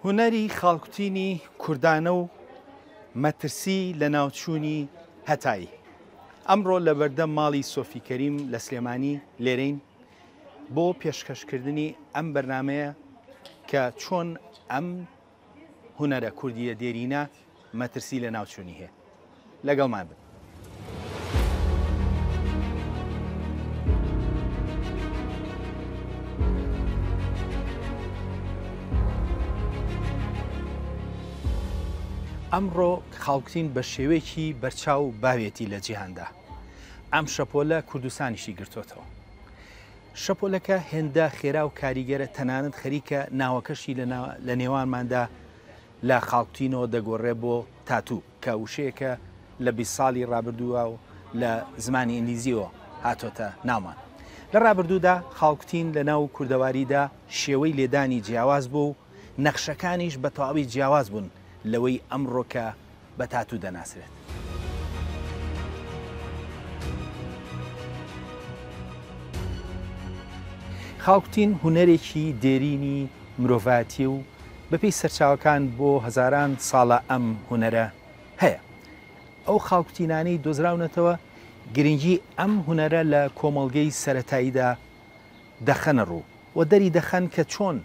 هونەری خاڵکوتینی کوردانە و مەترسی لە ناوچوونی هەتایی. ئەمڕۆ لە بەردەم ماڵی سۆفی کەریم لە سلێمانی لێرەین بۆ پێشکەشکردنی ئەم بەرنامەیە کە چۆن ئەم هونەرە کوردیە دێرینە مەترسی لە ناوچوونی هەیە. لەگەڵمان بن. ئەمڕۆ خاڵکوتین بە شێوەیەکی بەرچاو باوێتی لە جیهاندا. ئەم شەپۆلە کوردستانیشی گرتوتەوە. شەپۆلەکە هێندە خێرا و کاریگەرە، تەنانەت خەریکە ناوەکەشی لە نێوانماندا لە خاڵکوتینەوە دەگۆڕێ بۆ تاتوو کە وشەیەکە لە 20 ساڵی ڕابردووە و لە زمانی ئینگلیزیەوە هاتۆتە ناومان. لە ڕابردوودا خاڵکوتین لە ناو کوردەواریدا شێوەی لێدانی جیاواز بوو و نەخشەکانیش بە تەواوی جیاواز بوون لەوەی ئەمڕۆکە بە تاتوو دەناسرێت. خاڵکوتین هونەرێکی دێرینی مرۆڤایەتی و بەپێی سەرچاوەکان بۆ هەزاران ساڵە ئەم هونەرە هەیە. ئەو خاڵکوتینانەی دۆزراونەتەوە گرنگی ئەم هونەرە لە کۆمەڵگەی سەرەتاییدا دەخەنە ڕوو و دەری دەخەن کە چۆن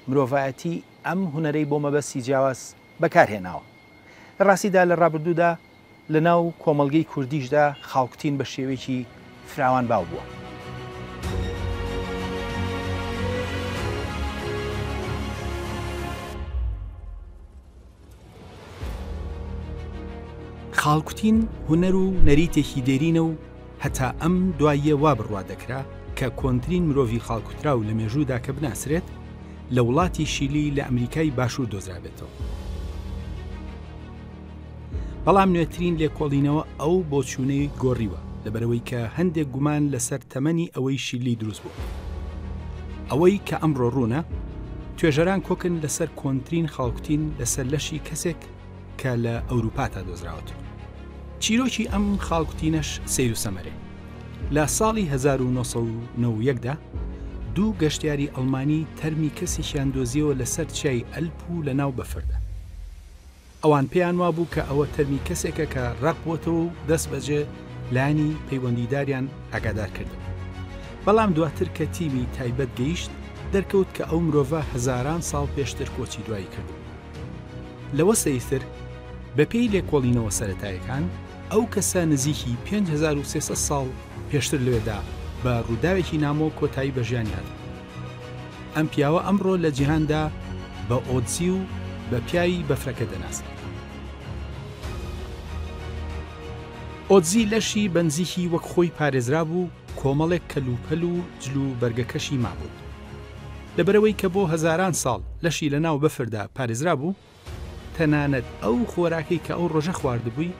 مرۆڤایەتی ئەم هونەرەی بۆ مەبەستی جیاواز بەکارهێناوە. لە ڕاستیدا لە ڕابردوودا لە ناو کۆمەڵگەی کوردیشدا خاڵکوتین بە شێوەیەکی فراوان باو بووە. خاڵکوتین هونەر و نەریتێکی دێرینە و هەتا ئەم دواییە وا بڕوا دەکرا کە کۆنترین مرۆڤی خاڵکوترا و لە مێژوودا کە بناسرێت لە وڵاتی شیلی لە ئەمریکای باشوور دۆزرابێتەوە. بەڵام نوێترین لێکۆڵینەوە ئەو بۆچوونەی گۆڕیوە لەبەرەوەی کە هەندێک گومان لەسەر تەمەنی ئەوەی شیلی دروست بوو. ئەوەی کە ئەمڕۆ ڕوونە توێژەران کۆکن لەسەر کۆنترین خاڵکوتین لەسەر لەشی کەسێک کە لە ئەوروپاتا دۆزراوەت. چیرۆکی ئەم خاڵکوتینەش سەیر و سەمەرێ. لە ساڵی 1990دا دوو گەشتیاری ئەڵمانی تەرمی کەسیشیان دۆزیەوە لەسەر چای ئەلپ و لە ناو بەفردا. ئەوان پێیان وابوو کە ئەوە تەرمی کەسێکە کە ڕق بووەتەوە و دەست بەجێ لانی پەیوەندیداریان ئاگادار کردن. بەڵام دواتر کە تیمی تایبەت گەیشت دەرکەوت کە ئەو مرۆڤە هەزاران ساڵ پێشتر کۆچی دوایی کرد. لەوە سەیرتر بەپێی لێکۆڵینەوە سەرەتایەکان ئەو کەسە نزیکی 5300 ساڵ پێشتر لەوێدا بە ڕووداوێکی نامۆ کۆتایی بە ژیانی هات. ئەم پیاوە ئەمڕۆ لە جیهاندا بە ئۆدزی و بە پیاوی بەفرەکە دەناسێت. ئۆدزی لەشی بەنزیکی وەک خۆی پارێزرا بوو، کۆمەڵێک کەلوپەل و جلو بەرگەکەشی مابوو. لەبەرەوەی کە بۆ هەزاران ساڵ لەشی لە ناو بەفردا پارێزرا بوو، تەنانەت ئەو خۆراکەی کە ئەو ڕۆژە خواردبووی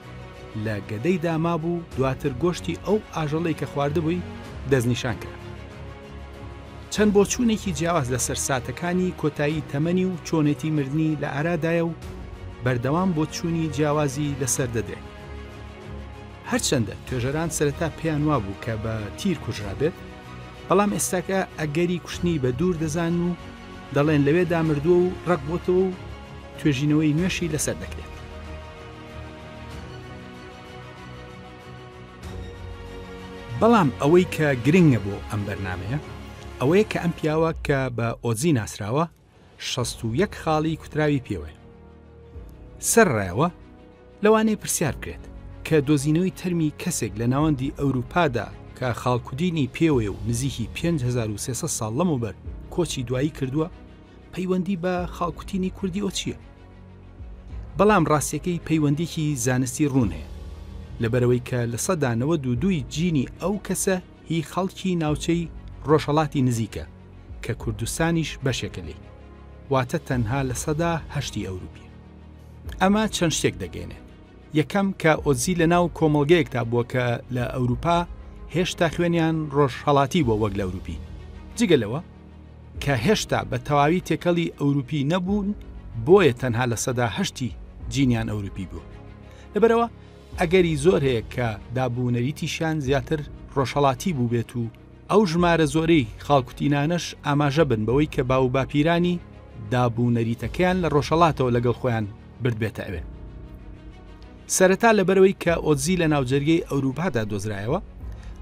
لە گەدەیدا مابوو، دواتر گۆشتی ئەو ئاژەڵەی کە خواردبووی دەستنیشان کرا. چەند بۆچوونێکی جیاواز لەسەر ساتەکانی کۆتایی تەمەنی و چۆنێتی مردنی لە ئارادایە و بەردەوام بۆچوونی جیاوازی لەسەر دەدرێت. هەرچەندە توێژەران سەرەتا پێیان وابوو کە بە تیر کوژرابێت، بەڵام ئێستاکە ئەگەری کوشتنی بە دوور دەزان و دەڵێن لەوێدا مردووە و ڕق بۆتەوە و توێژینەوەی نوێشی لەسەر دەکرێت. بەڵام ئەوەی کە گرنگە بۆ ئەم بەرنامەیە ئەوەیە کە ئەم پیاوە کە بە ئۆدزی ناسراوە 61 خاڵی کوتراوی پێوە. سەرڕایەوە لەوانەیە پرسیار بکرێت کە دۆزینەوەی تەرمی کەسێک لە ناوەندی ئەوروپادا کە خاڵکوتینی پێوەیە و نزیکی 5300 ساڵ لەمەوبەر کۆچی دوایی کردووە، پەیوەندی بە خاڵکوتینی کوردی ئەو چییە؟ بەڵام ڕاستیەکەی پەیوەندێکی زانستی ڕوون هەیە، لەبەرەوەی کە لە سەدا 92 جینی ئەو کەسە هی خەڵکی ناوچەی ڕۆژهەڵاتی نزیکە کە کوردستانیش بەشێکە لێی، واتە تەنها لە سەدا 8 ئەوروپی. ئەمە چەند شتێک دەگەێنێت. یەکەم کە ئۆدزی لە ناو کۆمەڵگەیەکتا بووە کە لە ئەوروپا هێشتا خوێنیان ڕۆژهەڵاتی بۆ وەک لە ئەوروپی، جگەلەوە کە هێشتا بە تەواوی تێکەڵی ئەوروپی نەبوون، بۆیە تەنها لە سەدا 8 جینیان ئەوروپی بوو. لەبەرەوە ئەگەری زۆر هەیە کە دابوونەریتیشان زیاتر ڕۆژهەڵاتی بوو بێت و ئەو ژمارە زۆرەی خاڵکوتینانەش ئاماژە بن بەوەی کە باو باپیرانی دابوونەریتەکەیان لە ڕۆژهەڵاتەوە لەگەڵ خۆیان برد بێتە ئەوێ. سەرەتا لەبەرەوەی کە ئۆتزی لە ناوجەرگەی ئەوروپادا دۆزرایەوە،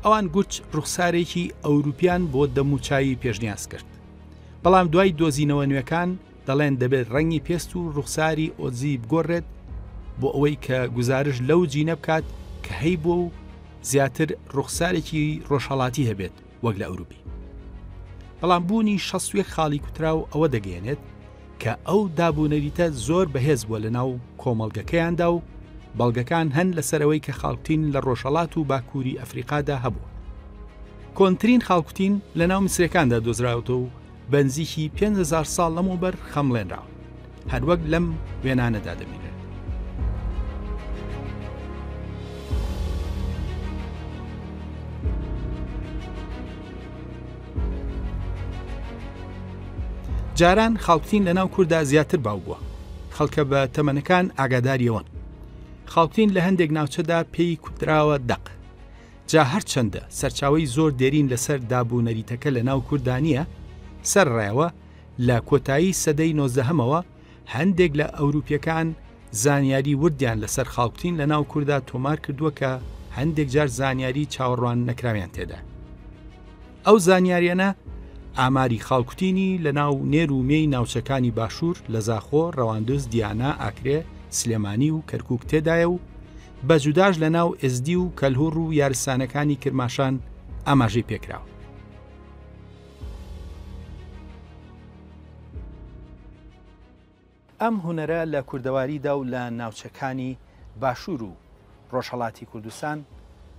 ئەوان گوچ ڕوخسارێکی ئەوروپیان بۆ دەموچایی پێشنیاز کرد. بەڵام دوای دۆزینەوە نوێەکان دەڵێن دەبێت ڕەنگی پێست و ڕوخساری ئۆتزی بگۆڕێت بۆ ئەوەی کە گزارش لەو جینە بکات کە هەی بۆ و زیاتر ڕوخسارێکی ڕۆژهەڵاتی هەبێت وەک لە ئەوروپی. بەڵام بوونی 61 خاڵی کوتراو ئەوە دەگەێنێت کە ئەو دابوونەریتە زۆر بەهێز بووە لە ناو کۆمەڵگەکەیاندا و بەڵگەکان هەن لەسەرەوەی کە خاڵکوتین لە ڕۆژهەڵات و باکووری ئەفریقادا هەبووە. کۆنترین خاڵکوتین لە ناو میسرەکاندا دۆزراوەوە و بەنزیکی 5000 ساڵ لەمەوبەر خەمڵێنراوە، هەروەک لەم وێنانەدا دەبینێت. جاران خاڵکوتین لە ناو کووردا زیاتر باو بووە، خەڵکە بە تەمەنەکان ئاگاداریەوەن. خاڵکوتین لە هەندێک ناوچەدا پێی کوتراوە دەق. جا هەرچەندە سەرچاوی زۆر دێرین لەسەر دابوونەریتەکە لە ناو کووردا نییە، سەرڕایەوە لە کۆتایی سەدەی 19ەمەوە هەندێک لە ئەوروپیەکان زانیاری وردیان لەسەر خاڵکوتین لە ناو کووردا تۆمار کردووە کە هەندێک جار زانیاری چاوەڕوان نەکراویان تێدا. ئەو زانیاریانە ئاماری خاڵکوتینی لە ناو نێر و مێی ناوچەکانی باشوور لە زاخۆ، ڕەواندز، دیانا، ئاکرێ، سلێمانی و کەرکووک تێدایە و بە جوداش لە ناو ئێزدی و کەلهوڕ و یارستانەکانی کرماشان ئاماژەی پێکراوە. ئەم هونەرە لە کوردەواریدا و لە ناوچەکانی باشوور و ڕۆژهەڵاتی کوردستان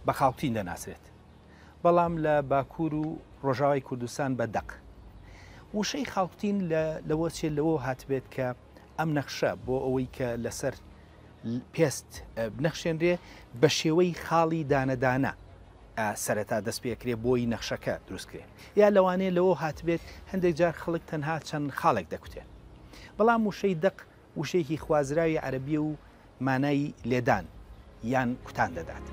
بە خاڵکوتین دەناسرێت، بەڵام لە باکوور و ڕۆژاوای کوردستان بە دەق. وشەی خاڵکوتین لەوە چێت لەوە هاتبێت کە ئەم نەخشە بۆ ئەوەی کە لەسەر پێست بنەخشێنرێ بە شێوەی خاڵی دانەدانە سەرەتا دەست پێکرێ بۆی نەخشەکە دروستکرێت، یا لەوانەیە لەوە هاتبێت هەندێک جار خەڵک تەنها چەند خاڵێک دەکوتێن. بەڵام وشەی دەق وشەیەکی خوازراوی عەرەبیە و مانای لێدان یان کوتان دەدات.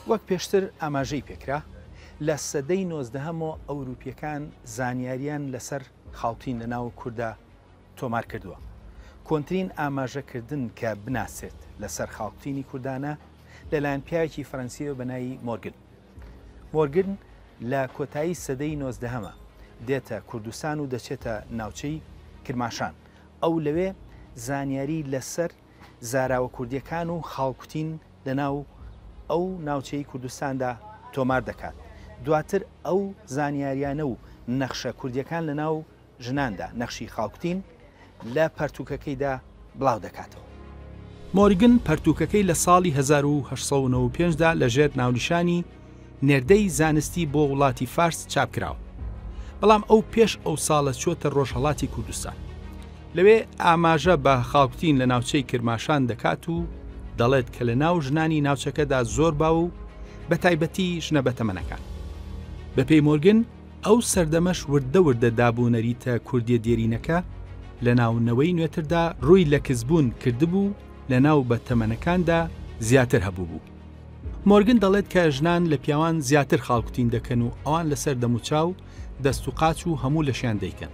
وەک پێشتر ئاماژەی پێکرا، لە سەدەی 19ەمەوە ئەوروپیەکان زانیاریان لەسەر خاڵکوتین لە ناو کووردا تۆمار کردووە. کۆنترین ئاماژەکردن کە بناسێت لەسەر خاڵکوتینی کوردانە لەلایەن پیاوێکی فەڕەنسیەوە بە ناوی مۆرگن. مۆرگن لە کۆتایی سەدەی 19ەمە دێتە کوردستان و دەچێتە ناوچەی کرماشان. ئەو لەوێ زانیاری لەسەر زاراوە کوردیەکان و خاڵکوتین لە ناو ئەو ناوچەی کوردستاندا تۆمار دەکات. دواتر ئەو زانیاریانە و نەخشە کوردیەکان لە ناو ژناندا، نەخشی خاڵکوتین لە پەرتووکەکەیدا بڵاو دەکاتەوە. مۆرگن پەرتووکەکەی لە ساڵی 1895دا لەژێر ناونیشانی نێردەی زانستی بۆ وڵاتی فارس چاپکراوە، بەڵام ئەو پێش ئەو ساڵە چۆتە ڕۆژهەڵاتی کوردستان. لەوێ ئاماژە بە خاڵکوتین لە ناوچەی کرماشان دەکات و دەڵێت کە لە ناو ژنانی ناوچەکەدا زۆر باو و بە تایبەتی ژنە بەتەمەنەکان. بەپێی مۆرگن ئەو سەردەمەش وردە وردە دابوونەریتە کوردیە دێرینەکە لە ناونەوەی نوێتردا ڕووی لە کەسبوون کردبوو، لە ناو بەتەمەنەکاندا زیاتر هەبوو بوو. مۆرگن دەڵێت کە ژنان لە پیاوان زیاتر خاڵکوتین دەکەن و ئەوان لەسەر دەموچاو دەست و قاچ و هەموو لەشیان دەیکەن.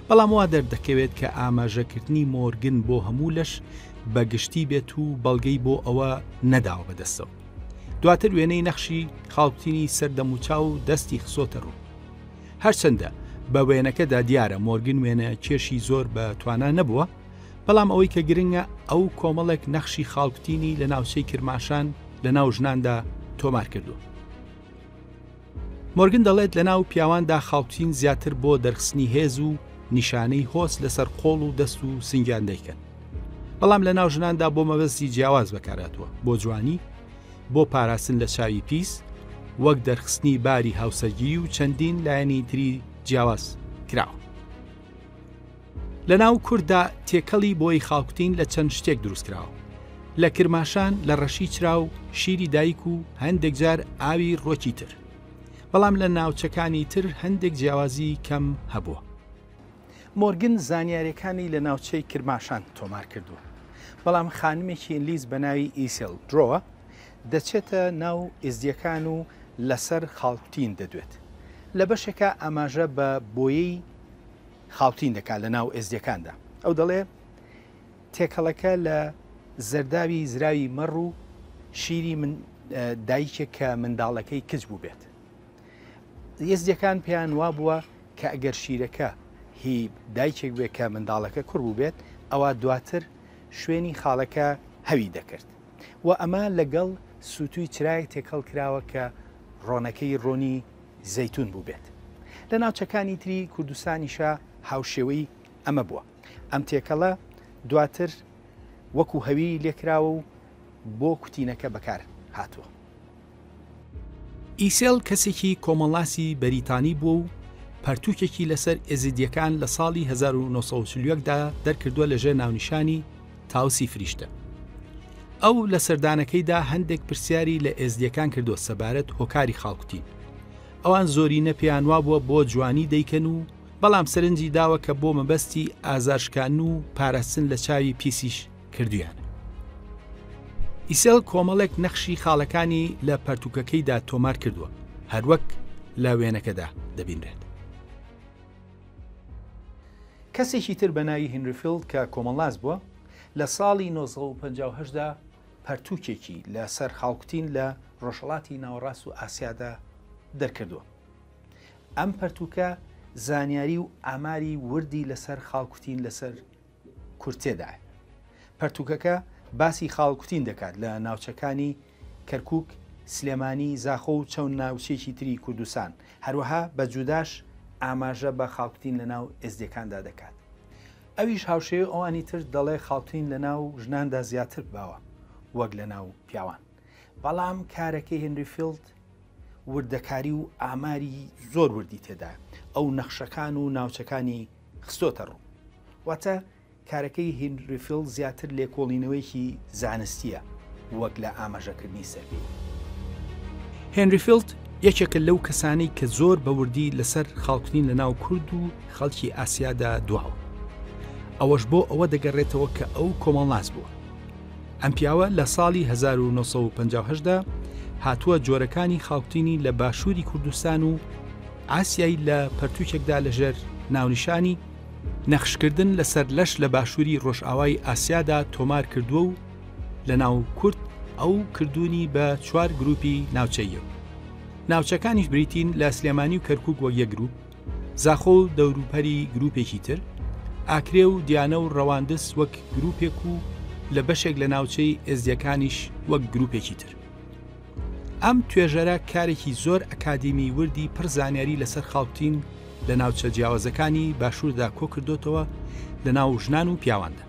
بەڵام وا دەردەکەوێت کە ئاماژەکردنی مۆرگن بۆ هەموو لەش بەگشتی بێت و بەڵگەی بۆ ئەوە نەداوە بەدەستەوە. دواتر وێنەی نەخشی خاڵکوتینی سەردەموچاو و دەستی خسۆتە ڕوو. هەرچەندە بە وێنەکەدا دیارە مۆرگن وێنە کێشی زۆر بە توانە نەبووە، بەڵام ئەوەی کە گرنگە ئەو کۆمەڵێک نەخشی خاڵکوتینی لە ناوچەی کرماشان لە ناو ژناندا تۆمار کردو. مۆرگن دەڵێت لە ناو پیاواندا خاڵکوتین زیاتر بۆ دەرخستنی هێز و نیشانەی هۆس لەسەر قۆڵ و دەست و سنگیان دەیکەن، بەڵام لە ناو ژناندا بۆ مەبەستی جیاواز بەکاراتوە، بۆ جوانی، بۆ پاراستن لە چاوی پیس، وەک دەرخستنی باری هاوسەرگیری و چەندین لایەنی تری جیاواز کراوە. لە ناو کووردا تێکەڵی بۆی خاڵکوتین لە چەند شتێک دروست کراوە. لە کرماشان لە ڕەشی چرا و شیری دایک و هەندێک جار ئاوی ڕۆکی تر، بەڵام لە ناوچەکانی تر هەندێک جیاوازی کەم هەبووە. مۆرگن زانیاریەکانی لە ناوچەی کرماشان تۆمار کردووە، بەڵام خانمێکی ئینگلیز بە ناوی ئیسل درۆوە دەچێتە ناو ئێزدیەکان و لەسەر خاڵکوتین دەدوێت لە بەشێکە ئاماژە بە بۆیەی خاڵکوتین دەکات لە ناو ئێزدیەکاندا ئەو دەڵێ تێکەڵەکە لە زەرداوی زراوی مەڕ و شیری من دایکێک کە منداڵەکەی کچ بوو بێت ئێزدیەکان پێیان وا بووە کە ئەگەر شیرەکە هی دایکێک بێت کە منداڵەکە کوڕ بوو بێت ئەوە دواتر شوێنی خاڵەکە هەوی دەکرد و ئەمە لەگەڵ سوتوی چرای تێکەڵ کراوە کە ڕۆنەکەی ڕۆنی زەیتون بوو بێت لە ناوچەکانی تری کوردستانیشە هاوشێوەی ئەمە بووە ئەم تێکەڵە دواتر وەکو هەوی لێکراوە و بۆ کوتینەکە بەکار هاتووە ئیسێل کەسێکی کۆمەڵاسی بەریتانی بووە و پەرتووکێکی لەسەر ئێزیدیەکان لە ساڵی 1940دا دەرکردووە لەژێر ناونیشانی تاوسی فریشتە ئەو لە سەردانەکەیدا هەندێک پرسیاری لە ئێزدیەکان کردو سەبارەت هۆکاری خاڵکوتین ئەوان زۆرینە پێیان وا بووە بۆ جوانی دەیکەن و بەڵام سەرنجی داوە کە بۆ مەبەستی ئازارشکان و پاراستن لە چاوی پیسیش کردویان ئیسێل کۆمەڵێک نەخشی خاڵەکانی لە پەرتووکەکەیدا تۆمار کردووە هەروەک لە وێنەکەدا دەبینرێت کەسێکی تر بە ناوی هینریفیلد کە کۆمەڵاز بووە لە ساڵی 1950دا پەرتووکێکی لە سەر خاڵکوتین لە ڕۆژهەڵاتی ناوەڕاست و ئاسیادا دەرکردووە ئەم پەرتووکە زانیاری و ئاماری وردی لەسەر خاڵکوتین لەسەر کورتێدایە پەرتووکەکە باسی خاڵکوتین دەکات لە ناوچەکانی کەرکووک سلێمانی زاخۆ و چەند ناوچێکی تری کوردستان هەروەها بە جوداش ئاماژە بە خاڵکوتین لە ناو ئێزدیەکاندا دەکات ئەویش هاوشێوە ئەوانی تر دەڵێ خاڵکوتین لە ناو ژناندا زیاتر باوە وەک لە ناو پیاوان بەڵام کارەکەی هینریفیلد وردەکاری و ئاماری زۆر وردی تێدا ئەو نەخشەکان و ناوچەکانی خستۆتە ڕوو واتە کارەکەی هینریفیلد زیاتر لێکۆڵینەوەیکی زانستیە وەک لە ئاماژەکردنی سەربی هینریفیلد یەکێکە لەو کەسانەی کە زۆر بەوردی لەسەر خاڵکوتین لە ناو کورد و خەڵکی ئاسیادا دواوە ئەوەش بۆ ئەوە دەگەڕێتەوە کە ئەو کۆمەڵاز بووە ئەم پیاوە لە ساڵی 1950دا هاتووە جۆرەکانی خاڵکوتینی لە باشووری کوردستان و ئاسیایی لە پەرتووکێکدا لەژێر ناونیشانی نەخشکردن لەسەر لەش لە باشووری ڕۆژئاوای ئاسیادا تۆمار کردووە و لە ناو کورد ئەو کردوونی بە 4 گروپی ناوچەیە ناوچەکانیش بریتین لە سلێمانی و کەرکووک وەک یەک گروپ زاخۆ و دەوروپەری گروپێکی تر ئاکرێ و دیانە و ڕەواندس وەک گروپێک و لە بەشێک لە ناوچەی ئێزدیەکانیش وەک گروپێکی تر ئەم توێژەرە کارێکی زۆر ئەکادیمی وردی پڕ زانیاری لەسەر خاڵکوتین لە ناوچە جیاوازەکانی باشووردا کۆ کردوتەوە لە ناو ژنان و پیاواندا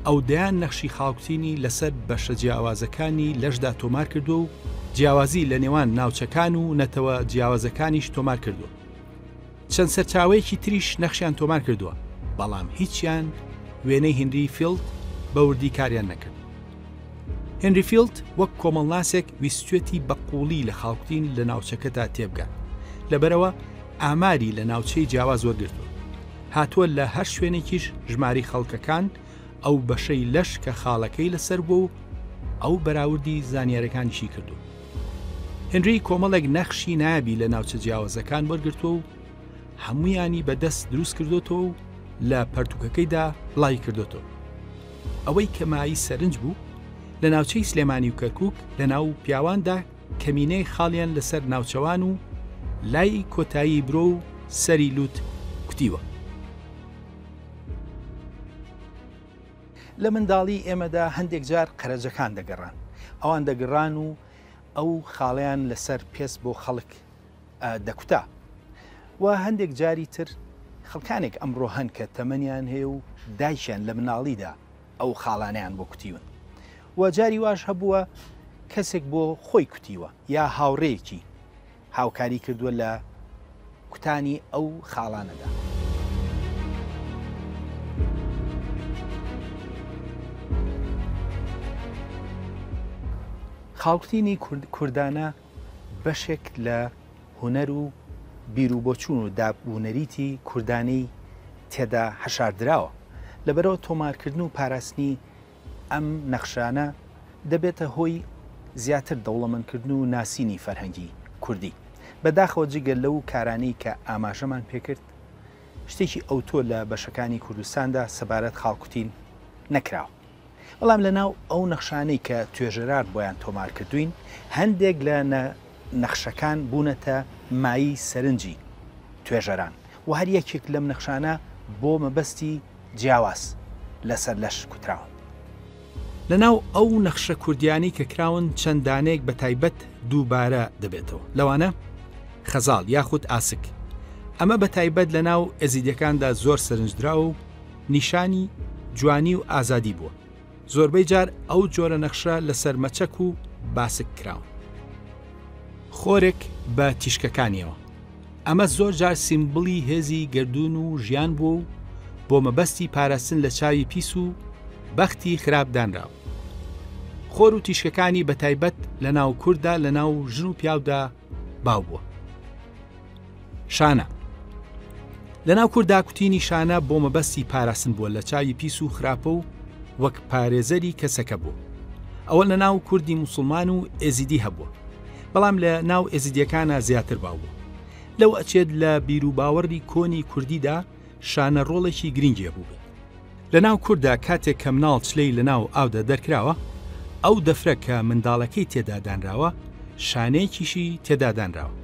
ئەو دەیان نەخشی خاڵکوتینی لەسەر بەشە جیاوازەکانی لەشدا تۆمار کردو و جیاوازی لە نێوان ناوچەکان و نەتەوە جیاوازەکانیش تۆمار کردووە چەند سەرچاوەیەکی تریش نەخشیان تۆمار کردووە بەڵام هیچیان وێنەی هینریفیلد بە وردی کاریان نەکرد هینریفیلد وەک کۆمەڵناسێک ویستوێتی بەقووڵی لە خاڵکوتین لە ناوچەکەدا تێبگات لەبەرەوە ئاماری لە ناوچەی جیاواز وەرگرتووە هاتووە لە هەر شوێنێکیش ژماری خەڵکەکان ئەو بەشەی لەش کە خاڵەکەی لەسەر بوو و ئەو بەراوردی زانیارەکانیشی کردو هێنری کۆمەڵێک نەخشی نابی لە ناوچە جیاوازەکان وەرگرتووە و هەموویانی بەدەست دروست کردوتەوە و لە پەرتووکەکەیدا بڵای کردوتەوە ئەوەی کە مایی سەرنج بوو لە ناوچەی سلێمانی و کەرکووک لە ناو پیاواندا کەمینەی خاڵیان لەسەر ناوچەوان و لای کۆتایی برۆ و سەری لوت کوتیوە لە منداڵی ئێمەدا هەندێک جار قەرەجەکان دەگەڕان ئەوان دەگەڕان و ئەو خاڵیان لەسەر پێس بۆ خەڵک دەکوتا و هەندێک جاری تر خەڵکانێک ئەمڕۆ هەن کە تەمەنیان هەیە و دایشیان لە مناڵیدا ئەو خاڵانیان بۆ کوتیون و جاری واش هەبووە کەسێک بۆ خۆی کوتیوە یا هاوڕێیەکی هاوکاری کردووە لە کوتانی ئەو خاڵانەدا خاڵکوتینی کوردانە بەشێک لە هونەر و بیرروبۆچوون و دابوونەریتی کوردانەی تێدا هەشاردراوە لەبەرەوە تۆمارکردن و پاراستنی ئەم نەخشانە دەبێتە هۆی زیاتر دەوڵەمەندکردن و ناسینی فەرهەنگی کوردی بەداخەوە جگەل لەو کارانەی کە ئاماژەمان پێکرد شتێکی ئەوتۆ لە بەشەکانی کوردستاندا سەبارەت خاڵکوتین نەکراوە. بەڵام لەناو ئەو نەخشانەی کە توێژەرار بۆیان تۆمار کردوین هەندێک لە نەخشەکان بوونەتە مایی سەرنجی توێژەران و هەر یەکێک لەم نەخشانە بۆ مەبەستی جیاواز لەسەر لەش کوتراوە. لەناو ئەو نەخشە کوردیانی کە کراون چەندانێک بە تایبەت دووبارە دەبێتەوە لەوانە خەزاڵ یاخود ئاسک. ئەمە بە تایبەت لەناو ئەزیدەکاندا زۆر سەرنجدرا و نیشانی جوانی و ئازادی بووە. زۆربەی جار ئەو جۆرە نەخشە لەسەر مەچەک و باسک کراون. خۆرێک بە تیشکەکانیەوە. ئەمە زۆر جار سیمبڵی هێزی گردون و ژیان بوو و بۆ مەبەستی پاراستن لە چاوی پیس و بەختی خراپدانراوە. خۆر و تیشکەکانی بە تایبەت لە ناو کووردا لە ناو ژن و پیاودا باو بووە. شانە لە ناو کووردا کوتینی شانە بۆ مەبەستی پاراستن بووە لە چاوی پیس و خراپە و وەک پارێزەری کەسەکە بوو. ئەوە لە ناو کوردی موسڵمان و ئێزیدی هەبووە، بەڵام لە ناو ئێزیدیەکانە زیاتر باو بوو. لەو ئەچێت لە بیر و باوەڕی کۆنی کوردیدا شانە ڕۆڵێکی گرنگی بوو. لە ناو کووردا کاتێک کە مناڵ چلەی لە ناو ئاودا دەرکراوە ئەو دەفرە کە منداڵەکەی تێدا دانراوە شانەیەکیشی تێدا دانراوە.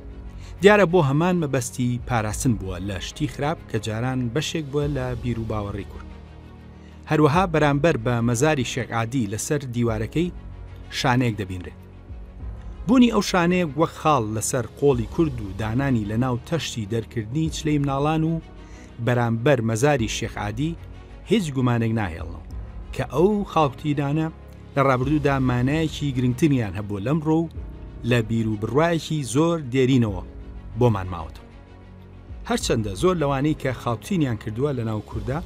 دیارە بۆ هەمان مەبەستی پاراستن بووە لە شتی خراپ کە جاران بەشێک بووە لە بیر و باوەڕی کورد. هەروەها بەرامبەر بە مەزاری شێخ عادی لەسەر دیوارەکەی شانەیەک دەبینرێت. بوونی ئەو شانەیە وەک خاڵ لەسەر قۆڵی کورد و دانانی لە ناو تەشتی دەرکردنی چلەی مناڵان و بەرامبەر مەزاری شێخ عادی هیچ گومانێک ناهێڵنەوە کە ئەو خاڵکوتیدانە لە ڕابردوودا مانایەکی گرنگتریان هەبوو لەمڕۆ و لە بیر و بڕوایەکی زۆر دێرینەوە بۆمان ماوەتەوە. هەرچەندە زۆر لەوانەی کە خاڵکوتینیان کردووە لە ناو کووردا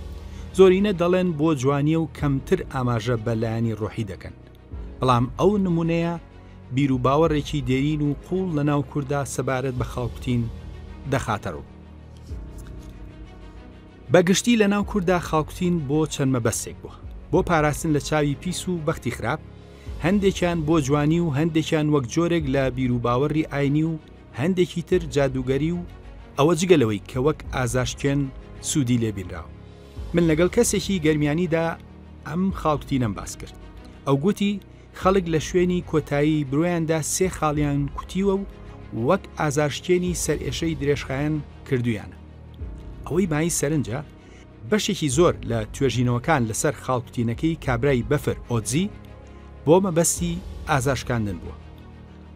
زۆرینە دەڵێن بۆ جوانیە و کەمتر ئاماژە بەلایانی ڕۆحی دەکەن، بەڵام ئەو نمونەیە بیر و باوەڕێکی دێرین و قوڵ لە ناو کووردا سەبارەت بە خاڵکوتین دەخاتەڕۆ. بەگشتی لە ناو کووردا خاڵکوتین بۆ چەند مەبەستێک بووە، بۆ پاراستن لە چاوی پیس و بەختی خراپ، هەندێکیان بۆ جوانی و هەندێکیان وەک جۆرێک لە بیر و باوەڕی ئاینی و هەندێکی تر جادوگەری و ئەوە جگەلەوەی کە وەک ئازاشکێن سوودی لێبینراوە. من لەگەڵ کەسێکی گەرمیانیدا ئەم خاڵکوتینەم باس کرد. ئەو گوتی خەڵک لە شوێنی کۆتایی برۆیاندا سێ خاڵیان کوتیوە و وەک ئازاشکێنی سەرئێشەی درێژخایەن کردویانە. ئەوەی مای سەرنجە بەشێکی زۆر لە توێژینەوەکان لەسەر خاڵکوتینەکەی کابرای بەفر ئۆتزی بۆ مەبەستی ئازاشکاندن بووە.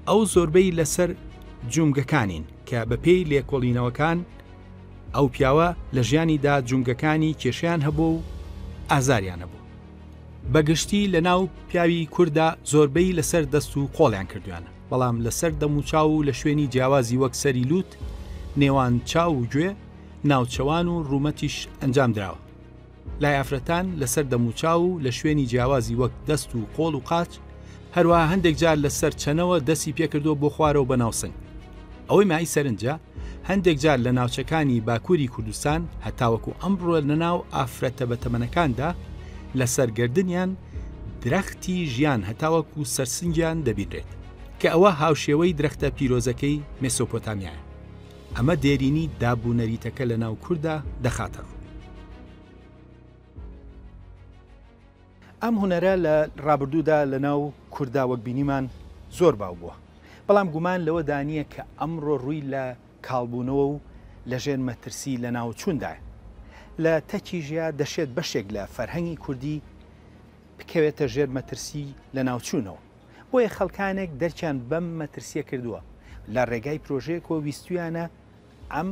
ئەو زۆربەی لەسەر جومگەکانین کە بە پێی لێکۆڵینەوەکان ئەو پیاوە لە ژیانیدا جومگەکانی کێشیان هەبوو و ئازاریان هەبوو. بەگشتی لە ناو پیاوی کووردا زۆربەی لەسەر دەست و قۆڵیان کردویانە، بەڵام لەسەر دەموچاو و لە شوێنی جیاوازی وەک سەری لووت نێوان چاو و گوێ ناوچەوان و ڕوومەتیش ئەنجام درراوە. لای ئافرەتان لەسەر دەموچاو و لە شوێنی جیاوازی وەک دەست و قۆڵ و قاچ، هەروەها هەندێک جار لەسەر چەنەوە دەستی پێکردو بۆ خوارەوە بە ناوسنگ. ئەوەی مای سەرنجە هەندێک جار لە ناوچەکانی باکووری کوردستان هەتاوەکو ئەمڕۆ لە ناو ئافرەتە بەتەمەنەکاندا لەسەر گردنیان درەختی ژیان هەتاوەکو سەرسنگیان دەبینرێت کە ئەوە هاوشێوەی درەختە پیرۆزەکەی مێسۆپۆتامیایە. ئەمە دێرینی دابوونەریتەکە لە ناو کووردا دەخاتەڕ. ئەم هونەرە لە ڕابردوودا لە ناو کووردا وەک بینیمان زۆر باو بووە، بەڵام گومان لەوە دانیە کە ئەمڕۆ ڕووی لە کاڵبوونەوە و لە ژێر مەترسی لە ناو چووندایە. لە تەکیژیا دەشێت بەشێک لە فەرهەنگی کوردی بکەوێتە ژێر مەترسی لە ناوچوونەوە، بۆیە خەڵکانێک دەرچیان بەم مەترسیە کردووە لە ڕێگای پرۆژەیەکەوە ویستویانە ئەم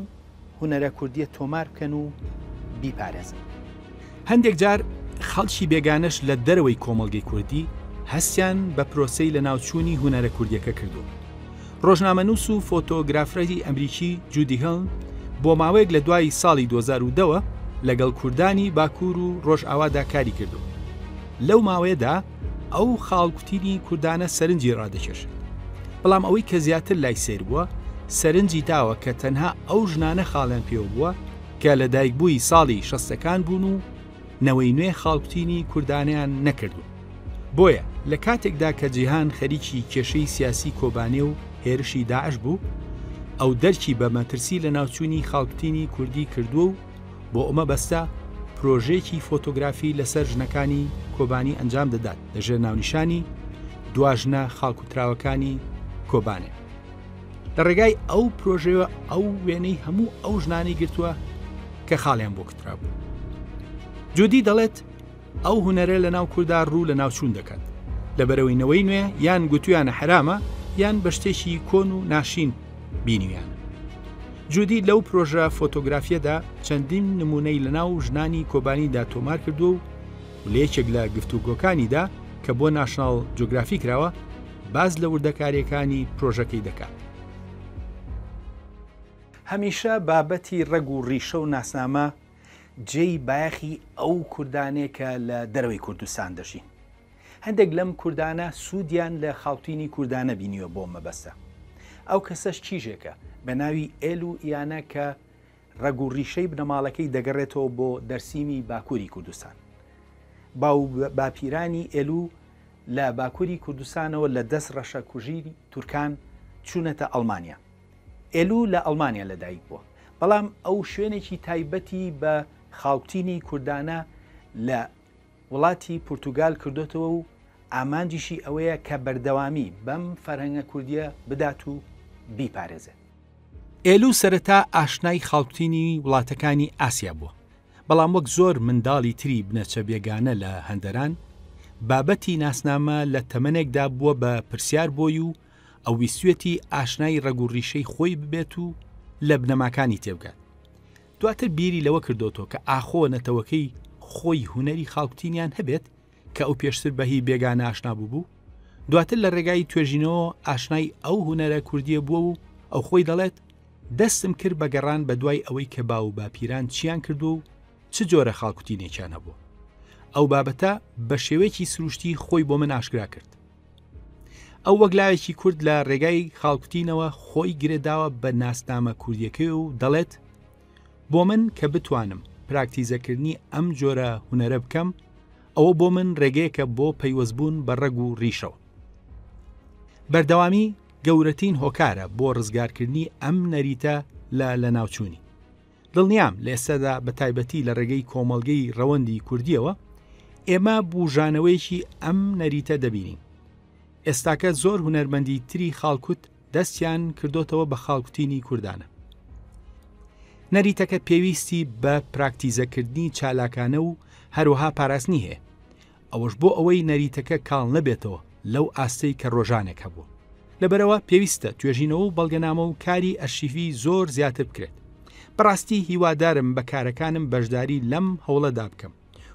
هونەرە کوردیە تۆمار بکەن و بیپارێزن. هەندێک جار خەڵکی بێگانەش لە دەرەوەی کۆمەڵگەی کوردی هەستیان بە پرۆسەی لە ناوچوونی هونەرە کوردیەکە کردو. ڕۆژنامەنووس و فۆتۆگرافرەری ئەمریکی جودی هەڵن بۆ ماوەیەک لە دوای ساڵی 2010 لەگەڵ کوردانی باکوور و ڕۆژئاوادا کاری کردو. لەو ماوەیەدا ئەو خاڵکوتینی کوردانە سەرنجی ڕادەکێشن، بەڵام ئەوەی کە زیاتر لای سیر بووە سەرنجی داوە کە تەنها ئەو ژنانە خاڵیان پێوە بووە کە لە دایکبووی ساڵی 60ەکان بوون و نەوەی نوێ خاڵکوتینی کوردانیان نەکردو. بۆیە لە کاتێکدا کە جیهان خەریکی کێشەی سیاسی کۆبانێ و هێرشی داعش بوو، ئەو دەرکی بە مەترسی لە ناوچوونی خاڵکوتینی کوردی کردووە و بۆ ئەمە بەستە پرۆژێکی فۆتۆگرافی لەسەر ژنەکانی کۆبانی ئەنجام دەدات لەژێر ناونیشانی دواژنە خاڵکوتراوەکانی کۆبانێ. لە ڕێگای ئەو پرۆژەوە ئەو وێنەی هەموو ئەو ژنانی گرتووە کە خاڵیان بۆ کترا بوو. جودی دەڵێت ئەو هونەرە لە ناو کووردا ڕوو لە ناوچوون دەکات لەبەرەوەی نوێ یان گوتویانە حرامە یان بە شتێکی کۆن و ناشین بینیویان. جودی لەو پرۆژە فۆتۆگرافیەدا چەندین نمونەی لە ناو ژنانی کۆبانیدا تۆمار کردو و لە یەکێک لە گفتوگۆکانیدا کە بۆ ناشناڵ جۆگرافی کراوە باز لە وردەکاریەکانی پرۆژەکەی دەکات. هەمیشە بابەتی ڕەگ و ڕیشە و ناسنامە جێی بایەخی ئەو کوردانێک کە لە دەرەوەی کوردستان دەژین. هەندێک لەم کوردانە سوودیان لە خاڵتینی کوردانە بینیوە بۆ مەبەستە. ئەو کەسەش چیژێکە بە ناوی ئێل و ئیانە کە ڕەگ و ڕیشەی بنەماڵەکەی دەگەڕێتەوە بۆ دەرسیمی باکووری کوردستان. باپیرانی ئێلو لە باکووری کوردستانەوە لە دەست ڕەشە کوژیری تورکان چوونەتە ئەڵمانیا. ئێلو لە ئەڵمانیا لەدایک بووە، بەڵام ئەو شوێنێکی تایبەتی بە خاڵکتینی کوردانە لە وڵاتی پورتوگال کردوتەوە و ئامانجیشی ئەوەیە کە بەردەوامی بەم فەرهەنگە کوردیە بدات و بیپارێزێت. ئێلو سەرەتا ئاشنای خاڵکتینی وڵاتەکانی ئاسیا بووە، بەڵام وەک زۆر منداڵی تری بنەچە بێگانە لە هەندەران بابەتی ناسنامە لە تەمەنێکدا بووە بە پرسیار بۆی و ئەو ویستوێتی ئاشنای ڕەگ و ڕیشەی خۆی ببێت و لە بنەماکانی تێبگات. دواتر بیری لەوە کردوتەوە کە ئاخۆ نەتەوەکەی خۆی هوەری خاڵکتینیان هەبێت کە ئەو پێشتر بەهی بێگانە ئاشنا بوو. دواتر لە ڕێگای توێژینەوە ئاشنای ئەو هوەرە کوردیە بووە و ئەو خۆی دەڵێت دەستم کرد بە گەڕان بە دوای ئەوەی کە باو باپیران چیان کردو و چ جۆرە خاڵکوتینێکیان هەبوو. ئەو بابەتە بە شێوەیەکی سروشتی خۆی بۆ من ئاشکرا کرد. ئەو وەگلاوێکی کورد لە ڕێگای خاڵکوتینەوە خۆی گرێداوە بە ناسنامە کوردیەکەی و دەڵێت بۆ من کە بتوانم پراکتیزەکردنی ئەم جۆرە هوەرە بکەم ئەوە بۆ من ڕێگەیەکە بۆ پەیوەستبوون بە ڕەگ و ڕیشەوە. بەردەوامی گەورەترین هۆکارە بۆ ڕزگارکردنی ئەم نەریتە لە ناوچوونی. دڵنیام لە ئێستادا بە تایبەتی لە ڕێگەی کۆمەڵگەی ڕەوەندی کوردیەوە ئێمە بوژانەوەیکی ئەم نەریتە دەبینین. ئێستاکە زۆر هونەرمەندی تری خاڵکوت دەستیان کردوتەوە بە خاڵکوتینی کوردانە. نەریتەکە پێویستی بە پراکتیزەکردنی چالاکانە و هەروەها پاراستنی هەیە. ئەوەش بۆ ئەوەی نەریتەکە کاڵ نەبێتەوە لەو ئاستەی کە ڕۆژانێک هەبوو. لەبەرەوە پێویستە توێژینەوە و بەڵگەنامە و کاری ئەرشیڤی زۆر زیاتر بکرێت. بەڕاستی هیوادارم بە کارەکانم بەشداری لەم هەوڵەدا بکەم.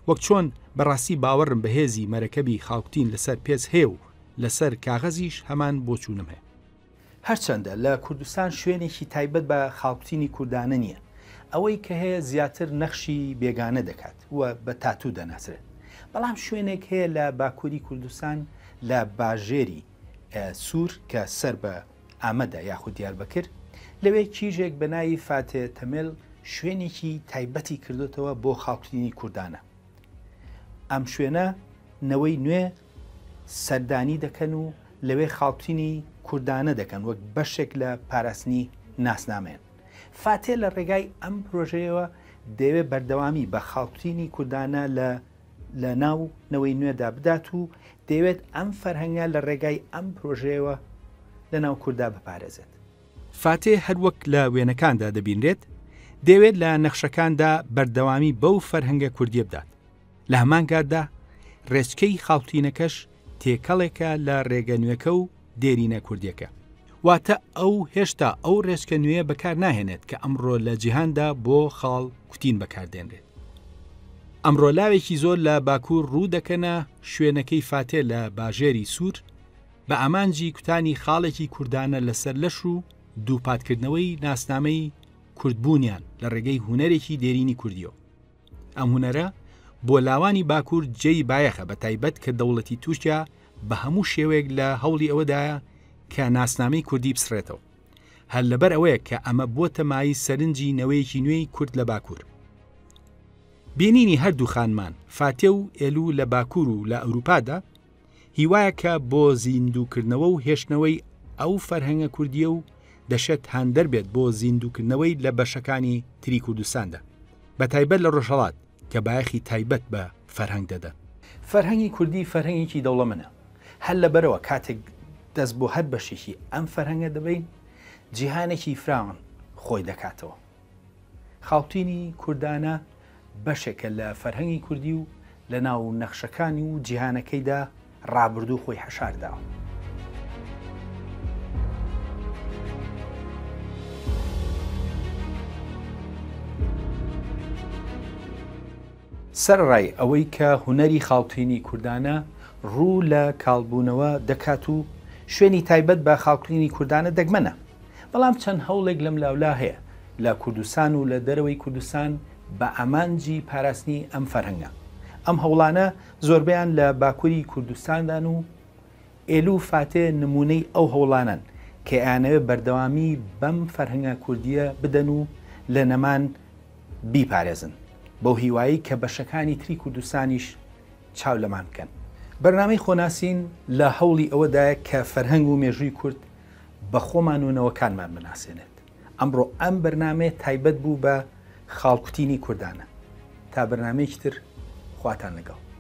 وەک چۆن بەڕاستی باوەڕم بە هێزی مەرەکەبی خاڵکتین لەسەر پێز هەیە و لەسەر کاغەزیش هەمان بۆ چوونم هەیە. هەرچەندە لە کوردستان شوێنێکی تایبەت بە خاڵکتینی کوردانە نییە. ئەوەی کە هەیە زیاتر نەخشی بێگانە دەکات وە بە تاتوو دەناسرێت. بەڵام شوێنێک هەیە لە باکووری کوردستان لە باژێری سوور کە سەر بە ئامەدە یاخود دیاربەکر لەوێ کیژێک بە ناوی فاتێ تەمێل شوێنێکی تایبەتی کردوتەوە بۆ خاڵکتینی کوردانە. ئەم شوێنە نەوەی نوێ سەردانی دەکەن و لەوێ خاڵکتینی کوردانە دەکەن وەک بەشێک لە پاراستنی ناسنامێن. فاتێ لە ڕێگای ئەم پرۆژەیەوە دەوێت بەردەوامی بە خاڵکتینی کوردانە لە ناو نەوەی نوێدا بدات و دەوێت ئەم فەرهەنگە لە ڕێگای ئەم پرۆژەیەوە لە ناو کووردا بپارێزێت. فاتێ هەروەک لە وێنەکاندا دەبینرێت دەوێت لە نەخشەکاندا بەردەوامی بەو فەرهەنگە کوردیە بدات. لە هەمان کاتدا ڕێچکەی خاڵکتینەکەش تێکەڵێکە لە ڕێگە نوێەکە و دێرینە کوردیەکە. واتە ئەو هێشتا ئەو ڕێچکە نوێ بەکار ناهێنێت کە ئەمڕۆ لە جیهاندا بۆ خاڵ کوتین بەکاردێنرێت. ئەمڕۆ لاوێکی زۆر لە باکوور ڕوو دەکەنە شوێنەکەی فاتێ لە باژێری سوور بە ئامانجی کوتانی خاڵێکی کوردانە لەسەر لەش و دووپاتکردنەوەی ناسنامەی کوردبوونیان لە ڕێگەی هوەرێکی دێرینی کوردیەوە. ئەم هوەرە بۆ لاوانی باکوور جێی بایەخە بە تایبەت کە دەوڵەتی تووشیا بە هەموو شێوەیەک لە هەوڵی ئەوەدایە کە ناسنامەی کوردی بسڕێتەوە. هەر لەبەر ئەوەیە کە ئەمە بۆتە مای سەرنجی نەوەیەکی نوێی کورد لە باکوور. بینینی هەردوو خانمان فاتێ و ئێلو لە باکوور و لە ئەوروپادا هیوایەکە بۆ زیندووکردنەوە و هێشتنەوەی ئەو فەرهەنگە کوردیە و دەشێت هەن دەربێت بۆ زیندووکردنەوەی لە بەشەکانی تری کوردستاندا بە تایبەت لە ڕۆژهەڵات کە بایەخی تایبەت بە فەرهەنگ دەدەن. فەرهەنگی کوردی فەرهەنگێکی دەوڵەمەندە، هەر لەبەرەوە کاتێک دەست بۆ هەر بەشێکی ئەم فەرهەنگە دەبین جیهانێکی فراوان خۆی دەکاتەوە. خاڵتوینی کوردانە بەشێکە لە فەرهەنگی کوردی و لە ناو نەخشەکانی و جیهانەکەیدا ڕابردوو خۆی هەشارداوە. سەرڕای ئەوەی کە هونەری خاڵتوینی کوردانە ڕوو لە کاڵبوونەوە دەکات و شوێنی تایبەت بە خاڵتوینی کوردانە دەگمەنە، بەڵام چەند هەوڵێک لەم لاولا هەیە لە کوردستان و لە دەرەوەی کوردستان بە ئەمانجی پاراستنی ئەم فەرهەنگە. ئەم هەوڵانە زۆربیان لە باکووری کوردستاندان و ئێلو فاتێ نمونەی ئەو هەوڵانن کە ئەیانەوێ بەردەوامی بەم فەرهەنگە کوردیە بدەن و لە نەمان بیپارێزن بەو هیوایی کە بەشەکانی تری کوردستانیش چاو لەمان بکەن. بەرنامەی خۆناسین لە هەوڵی ئەوەدایە کە فەرهەنگ و مێژووی کورد بە خۆمان و نەوەکانمان بناسێنێت. ئەمڕۆ ئەم بەرنامێ تایبەت بوو بە خاڵکوتینی کوردانە. تا بەرنامەیەکی تر خواتان لەگەڵ.